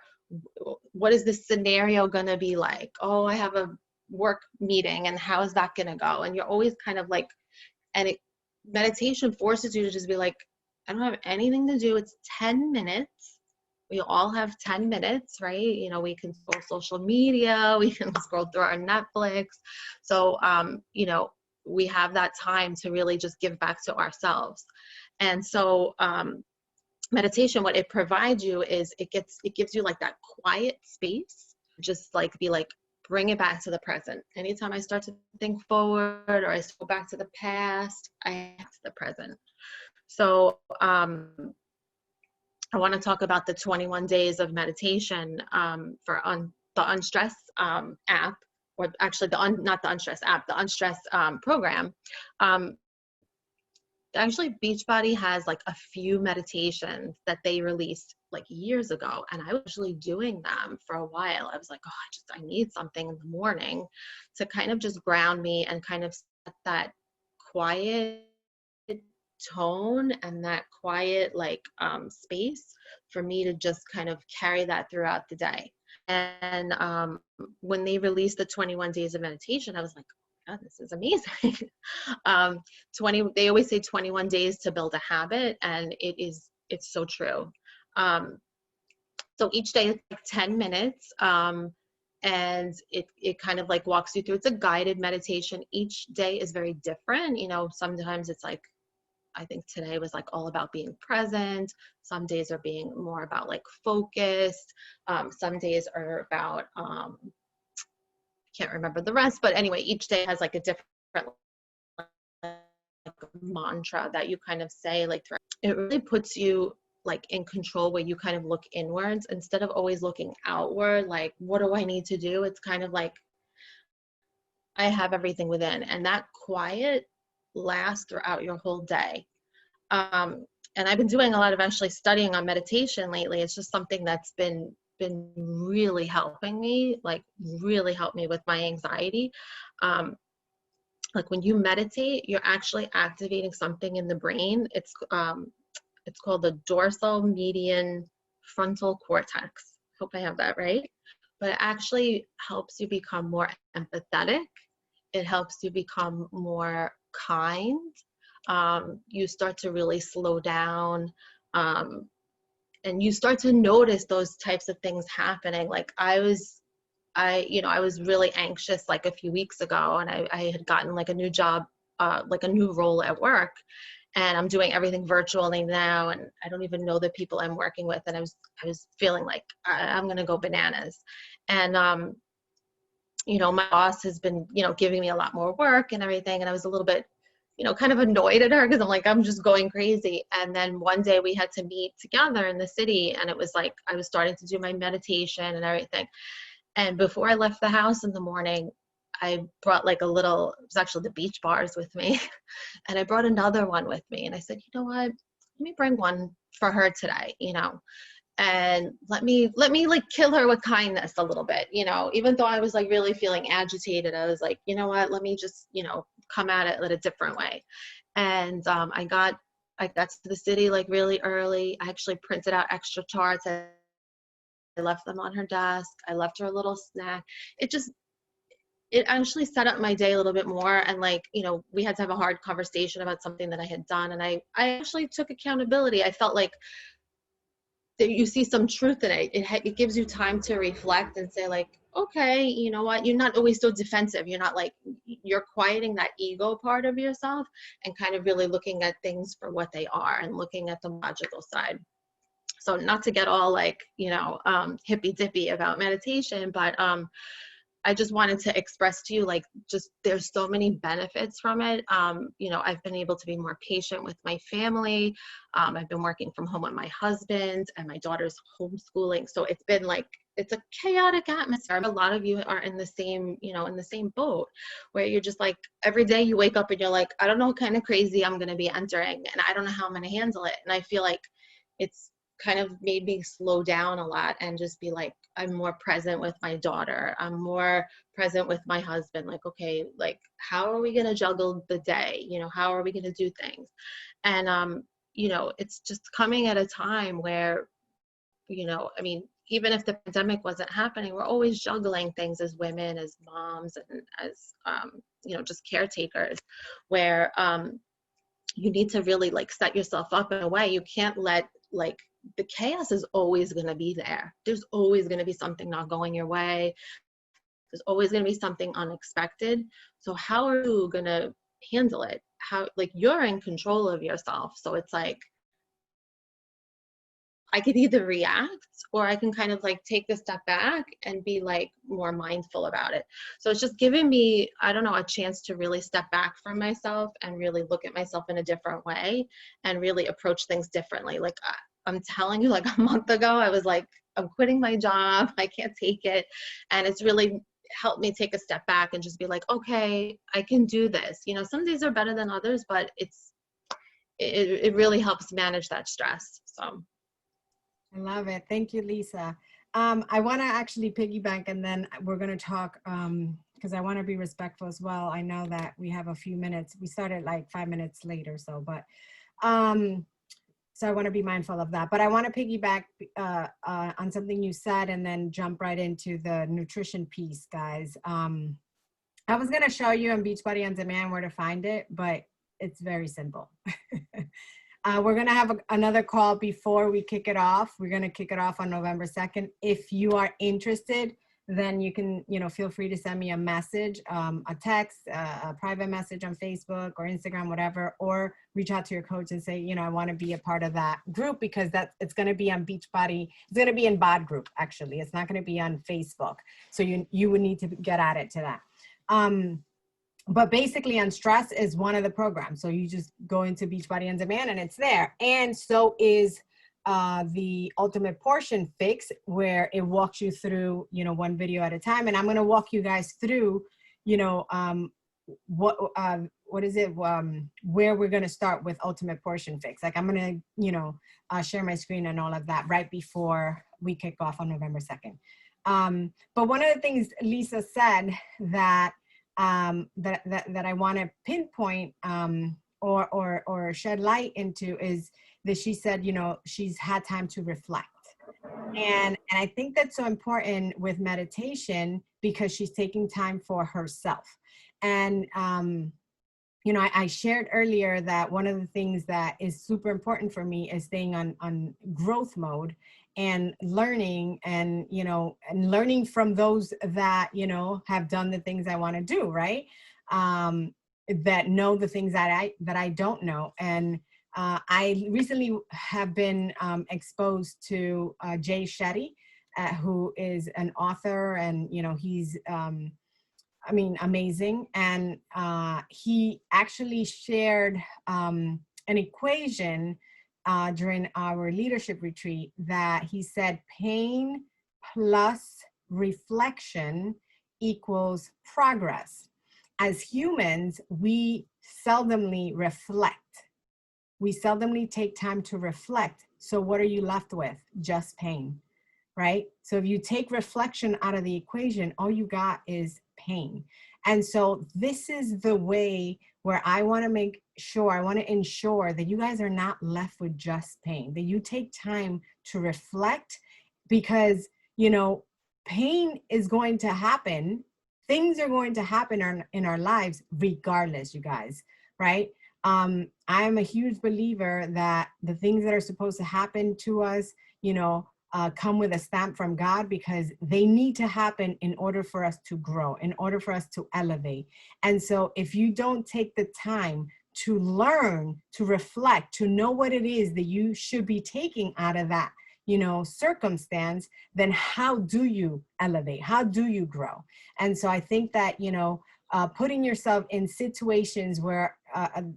what is this scenario going to be like? Oh, I have a work meeting, and how is that going to go? And you're always kind of like, and meditation forces you to just be like, I don't have anything to do. It's 10 minutes. We all have 10 minutes, right? You know, we can scroll social media, we can scroll through our Netflix. So, you know, we have that time to really just give back to ourselves. And so, meditation, what it provides you is it gives you like that quiet space, just like be like, bring it back to the present. Anytime I start to think forward or I go back to the past, I back to the present. So I want to talk about the 21 days of meditation on the Unstress app, or actually not the Unstress app, the Unstress program. Actually, Beachbody has like a few meditations that they released like years ago, and I was actually doing them for a while. I was like, oh, I need something in the morning to kind of just ground me and kind of set that quiet tone and that quiet like space for me to just kind of carry that throughout the day. And when they released the 21 days of meditation, I was like, oh, this is amazing. 20, they always say 21 days to build a habit, and it's so true. So each day it's like 10 minutes, and it kind of like walks you through. It's a guided meditation. Each day is very different. You know, sometimes it's like, I think today was like all about being present. Some days are being more about like focused. Some days are about, can't remember the rest, but anyway, each day has like a different like, mantra that you kind of say, like, it really puts you like in control, where you kind of look inwards instead of always looking outward, like, what do I need to do? It's kind of like, I have everything within, and that quiet lasts throughout your whole day. And I've been doing a lot of actually studying on meditation lately. It's just something that's been really helping me, like really helped me with my anxiety. Like when you meditate, you're actually activating something in the brain. It's it's called the dorsal median frontal cortex. Hope I have that right. But it actually helps you become more empathetic. It helps you become more kind. You start to really slow down. And you start to notice those types of things happening. Like I was really anxious like a few weeks ago, and I had gotten like a new job, like a new role at work, and I'm doing everything virtually now, and I don't even know the people I'm working with, and I was feeling like I'm gonna go bananas. And my boss has been giving me a lot more work and everything, and I was a little bit kind of annoyed at her because I'm like, I'm just going crazy. And then one day we had to meet together in the city, and it was like I was starting to do my meditation and everything. And before I left the house in the morning, I brought like it was actually the beach bars with me. And I brought another one with me. And I said, you know what, let me bring one for her today, and let me like kill her with kindness a little bit, even though I was like really feeling agitated. I was like, you know what, let me just, come at it in a different way. And I got to the city like really early. I actually printed out extra charts. I left them on her desk. I left her a little snack. It actually set up my day a little bit more. And like, we had to have a hard conversation about something that I had done. And I actually took accountability. I felt like that you see some truth in it. It gives you time to reflect and say like, okay, you know what? You're not always so defensive. You're not like, you're quieting that ego part of yourself and kind of really looking at things for what they are and looking at the logical side. So not to get all like, hippy dippy about meditation, but I just wanted to express to you, like, just there's so many benefits from it. I've been able to be more patient with my family. I've been working from home with my husband, and my daughter's homeschooling. So it's been like, it's a chaotic atmosphere. A lot of you are in the same, in the same boat, where you're just like, every day you wake up and you're like, I don't know what kind of crazy I'm going to be entering, and I don't know how I'm going to handle it. And I feel like it's kind of made me slow down a lot and just be like, I'm more present with my daughter. I'm more present with my husband. Like, okay, like, how are we going to juggle the day? How are we going to do things? And, it's just coming at a time where, even if the pandemic wasn't happening, we're always juggling things as women, as moms, and as, just caretakers, where you need to really like set yourself up in a way. You can't let like, the chaos is always going to be there. There's always going to be something not going your way. There's always going to be something unexpected. So how are you going to handle it? How, like, you're in control of yourself. So it's like, I could either react, or I can kind of like take a step back and be like more mindful about it. So it's just giving me, I don't know, a chance to really step back from myself and really look at myself in a different way and really approach things differently. Like, I'm telling you, like a month ago, I was like, I'm quitting my job. I can't take it. And it's really helped me take a step back and just be like, okay, I can do this. Some days are better than others, but it really helps manage that stress. So. I love it. Thank you, Lisa. I want to actually piggyback, and then we're going to talk because I want to be respectful as well. I know that we have a few minutes. We started like 5 minutes late or so, but so I want to be mindful of that. But I want to piggyback on something you said and then jump right into the nutrition piece, guys. I was going to show you on Beachbody On Demand where to find it, but it's very simple. We're going to have another call before we kick it off. We're going to kick it off on November 2nd. If you are interested, then you can, feel free to send me a message, a text, a private message on Facebook or Instagram, whatever, or reach out to your coach and say, I want to be a part of that group, because it's going to be on Beachbody. It's going to be in BOD group, actually. It's not going to be on Facebook. So you would need to get at it to that. But basically, on stress is one of the programs. So you just go into Beachbody On Demand and it's there. And so is the Ultimate Portion Fix, where it walks you through, one video at a time. And I'm going to walk you guys through, what is it, where we're going to start with Ultimate Portion Fix. Like, I'm going to, share my screen and all of that right before we kick off on November 2nd. But one of the things Lisa said that I want to pinpoint or shed light into is that she said, you know, she's had time to reflect. And I think that's so important with meditation because she's taking time for herself. And you know, I shared earlier that one of the things that is super important for me is staying on growth mode and learning, and, you know, and learning from those that, you know, have done the things I want to do, right? That know the things that I don't know. And I recently have been exposed to Jay Shetty, who is an author, and, you know, he's I mean, amazing. And he actually shared an equation during our leadership retreat that he said pain plus reflection equals progress. As humans, we seldomly reflect. We seldomly take time to reflect. So what are you left with? Just pain, right? So if you take reflection out of the equation, all you got is pain. And so this is the way where I want to make sure, I want to ensure that you guys are not left with just pain, that you take time to reflect, because, you know, pain is going to happen. Things are going to happen in our lives regardless, you guys, right? I'm a huge believer that the things that are supposed to happen to us, you know, come with a stamp from God, because they need to happen in order for us to grow, in order for us to elevate. And so if you don't take the time to learn, to reflect, to know what it is that you should be taking out of that, you know, circumstance, then how do you elevate? How do you grow? And so I think that, you know, putting yourself in situations where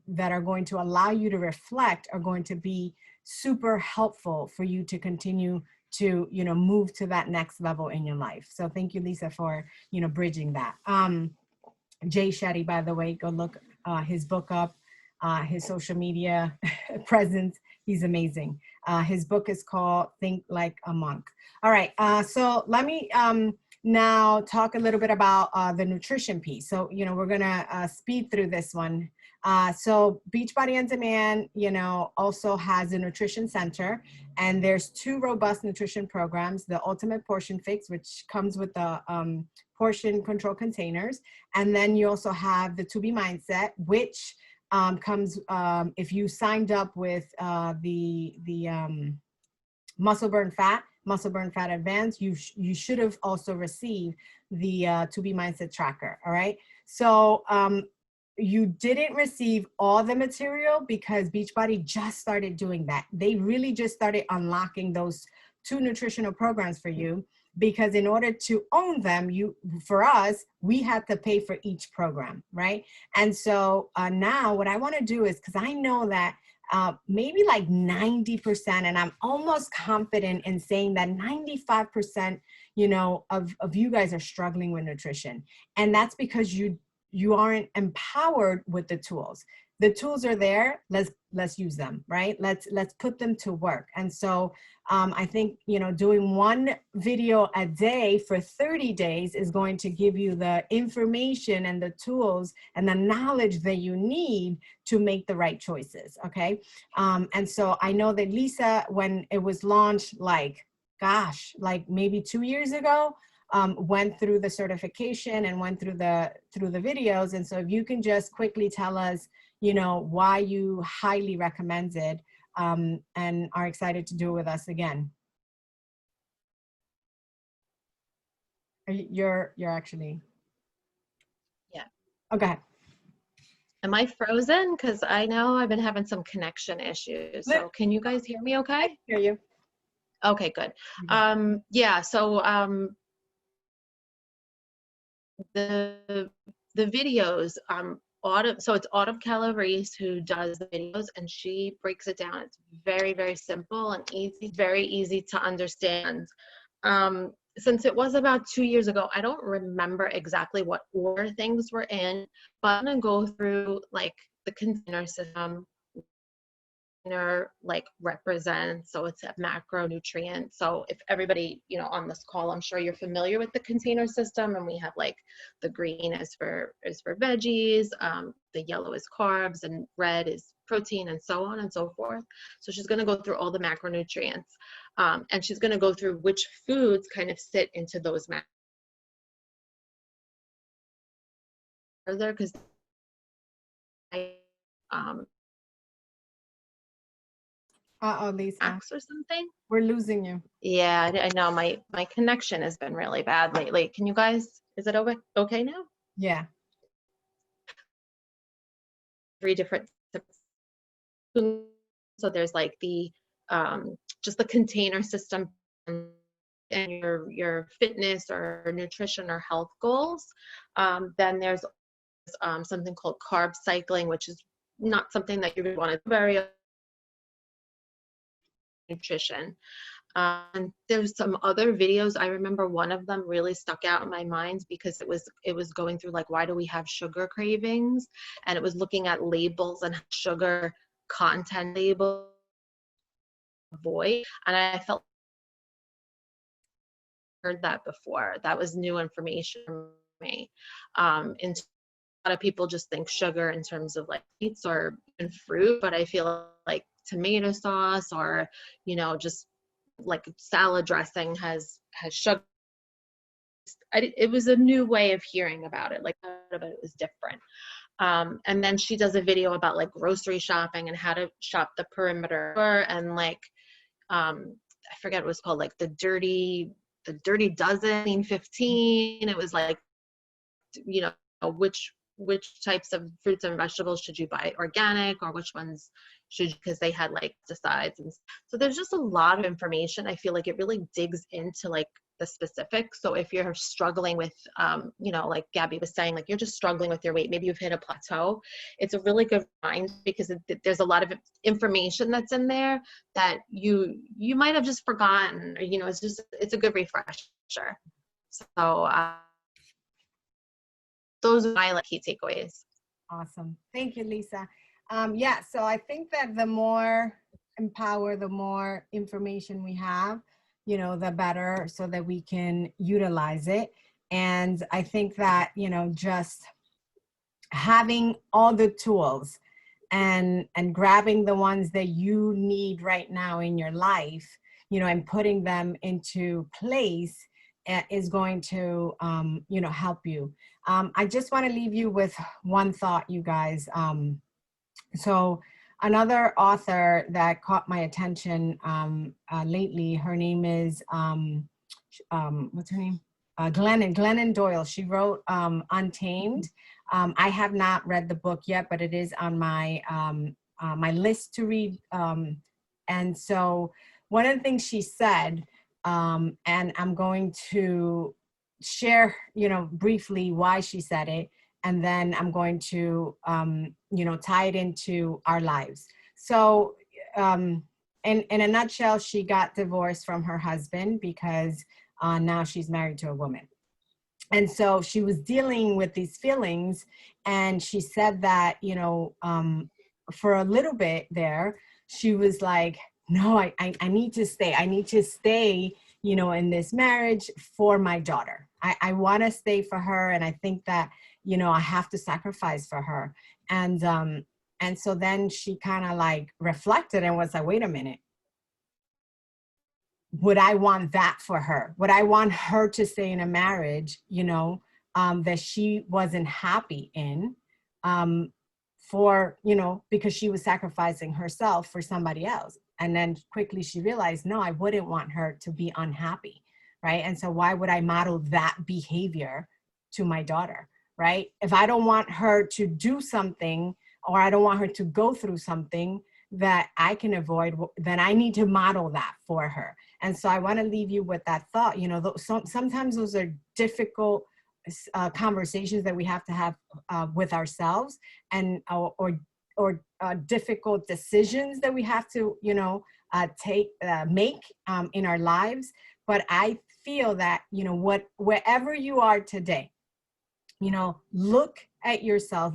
that are going to allow you to reflect are going to be super helpful for you to continue to, you know, move to that next level in your life. So thank you, Lisa, for, you know, bridging that. Jay Shetty, by the way, go look his book up, his social media presence. He's amazing. His book is called Think Like a Monk. All right, so let me now talk a little bit about the nutrition piece. So, you know, we're gonna speed through this one. So Beachbody On Demand, you know, also has a nutrition center, and there's 2 robust nutrition programs: the Ultimate Portion Fix, which comes with the portion control containers, and then you also have the To Be Mindset, which comes if you signed up with the Muscle Burn Fat Advance, you should have also received the To Be Mindset tracker. All right, so you didn't receive all the material because Beachbody just started doing that. They really just started unlocking those 2 nutritional programs for you, because in order to own them, for us, we had to pay for each program, right? And so now what I want to do is, because I know that maybe like 90%, and I'm almost confident in saying that 95%, you know, of you guys are struggling with nutrition. And that's because you aren't empowered with the tools. The tools are there. Let's use them, right? Let's put them to work. And so I think, you know, doing 1 video a day for 30 days is going to give you the information and the tools and the knowledge that you need to make the right choices. Okay. And so I know that Lisa, when it was launched, like maybe 2 years ago, went through the certification and went through the videos. And so if you can just quickly tell us, you know, why you highly recommend it and are excited to do it with us again. You're actually. Yeah. Okay. Am I frozen? Because I know I've been having some connection issues. So can you guys hear me okay? I can hear you. Okay, good. Yeah, so the videos, so it's Autumn Calabrese who does the videos, and she breaks it down. It's very, very simple and easy, very easy to understand. Since it was about 2 years ago, I don't remember exactly what order things were in, but I'm gonna go through like the container system, like represents. So it's a macronutrient. So if everybody, on this call, I'm sure you're familiar with the container system, and we have like the green is for veggies, the yellow is carbs, and red is protein, and so on and so forth. So she's going to go through all the macronutrients, and she's going to go through which foods kind of sit into those further, because Lisa, or something. we're losing you. Yeah, I know my connection has been really bad lately. Can you guys, is it okay now? Yeah. 3 different, so there's like the just the container system and your fitness or nutrition or health goals. Then there's something called carb cycling, which is not something that you would want to do very nutrition. And there's some other videos. I remember one of them really stuck out in my mind because it was going through like, why do we have sugar cravings? And it was looking at labels and sugar content label avoid. And I felt heard that before. That was new information for me. In a lot of people just think sugar in terms of like meats or fruit, but I feel like tomato sauce or just like salad dressing has sugar. It was a new way of hearing about it. Like, but it was different. And then she does a video about like grocery shopping and how to shop the perimeter, and like I forget what it was called, like the dirty dozen 15. It was like which types of fruits and vegetables should you buy organic, or which ones should, because they had like pesticides. And so there's just a lot of information. I feel like it really digs into like the specifics. So if you're struggling with like Gabby was saying, like you're just struggling with your weight, maybe you've hit a plateau, it's a really good find, because there's a lot of information that's in there that you might have just forgotten, or it's a good refresher. So those are my key takeaways. Awesome. Thank you, Lisa. Yeah, so I think that the more the more information we have, the better, so that we can utilize it. And I think that, just having all the tools and grabbing the ones that you need right now in your life, and putting them into place is going to, help you. I just want to leave you with one thought, you guys. So another author that caught my attention lately, her name is, what's her name? Glennon Doyle. She wrote Untamed. I have not read the book yet, but it is on my my list to read. And so one of the things she said, and I'm going to share, briefly why she said it, and then I'm going to, tie it into our lives. So in a nutshell, she got divorced from her husband because now she's married to a woman. And so she was dealing with these feelings, and she said that, for a little bit there, she was like, no, I need to stay. I need to stay, in this marriage for my daughter. I want to stay for her. And I think that, I have to sacrifice for her. And so then she kind of like reflected and was like, wait a minute. Would I want that for her? Would I want her to stay in a marriage, that she wasn't happy in, because she was sacrificing herself for somebody else? And then quickly she realized, no, I wouldn't want her to be unhappy, right? And so why would I model that behavior to my daughter, right? If I don't want her to do something, or I don't want her to go through something that I can avoid, then I need to model that for her. And so I want to leave you with that thought. Sometimes those are difficult conversations that we have to have with ourselves, and or difficult decisions that we have to, make in our lives. But I feel that, wherever you are today, look at yourself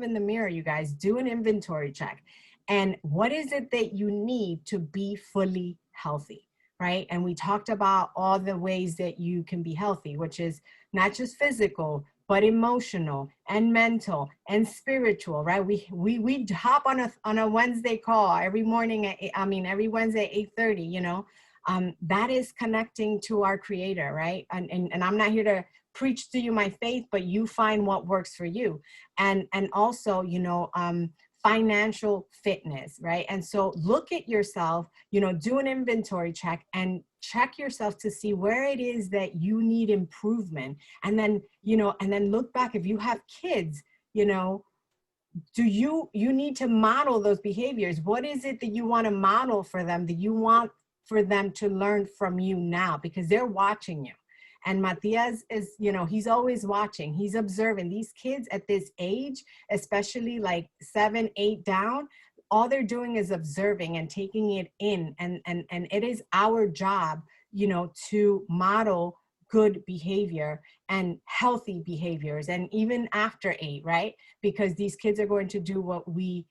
in the mirror, you guys, do an inventory check, And what is it that you need to be fully healthy, right? And we talked about all the ways that you can be healthy, which is not just physical, but emotional and mental and spiritual, right? We hop on a Wednesday call every morning every Wednesday at 8:30, you know. That is connecting to our Creator, right? And I'm not here to preach to you my faith, but you find what works for you. And also, you know, financial fitness, right? And so look at yourself, you know, do an inventory check and check yourself to see where it is that you need improvement. And then, you know, and then look back. If you have kids, you know, do you need to model those behaviors? What is it that you want to model for them, that you want for them to learn from you now? Because they're watching you. And Matias is, you know, he's always watching, he's observing. These kids at this age, especially like 7, 8 down, all they're doing is observing and taking it in. And it is our job, you know, to model good behavior and healthy behaviors, and even after 8, right? Because these kids are going to do what we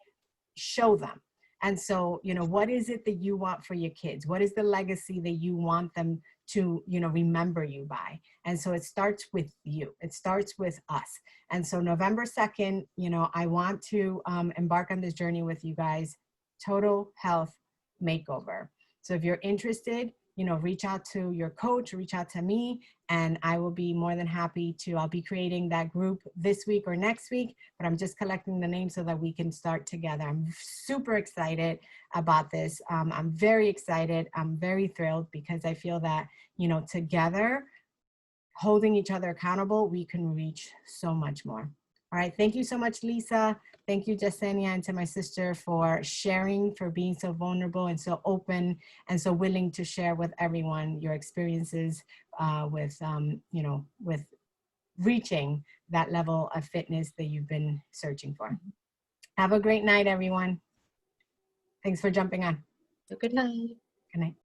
show them. And so, you know, what is it that you want for your kids? What is the legacy that you want them to, you know, remember you by? And so it starts with you. It starts with us. And so November 2nd, you know, I want to embark on this journey with you guys, Total Health Makeover. So if you're interested, you know, reach out to your coach, reach out to me, and I will be more than happy to. I'll be creating that group this week or next week, but I'm just collecting the names so that we can start together. I'm super excited about this. I'm very excited. I'm very thrilled because I feel that, you know, together, holding each other accountable, we can reach so much more. All right. Thank you so much, Lisa. Thank you, Jasenia, and to my sister for sharing, for being so vulnerable and so open and so willing to share with everyone your experiences with, you know, with reaching that level of fitness that you've been searching for. Have a great night, everyone. Thanks for jumping on. Good night. Good night.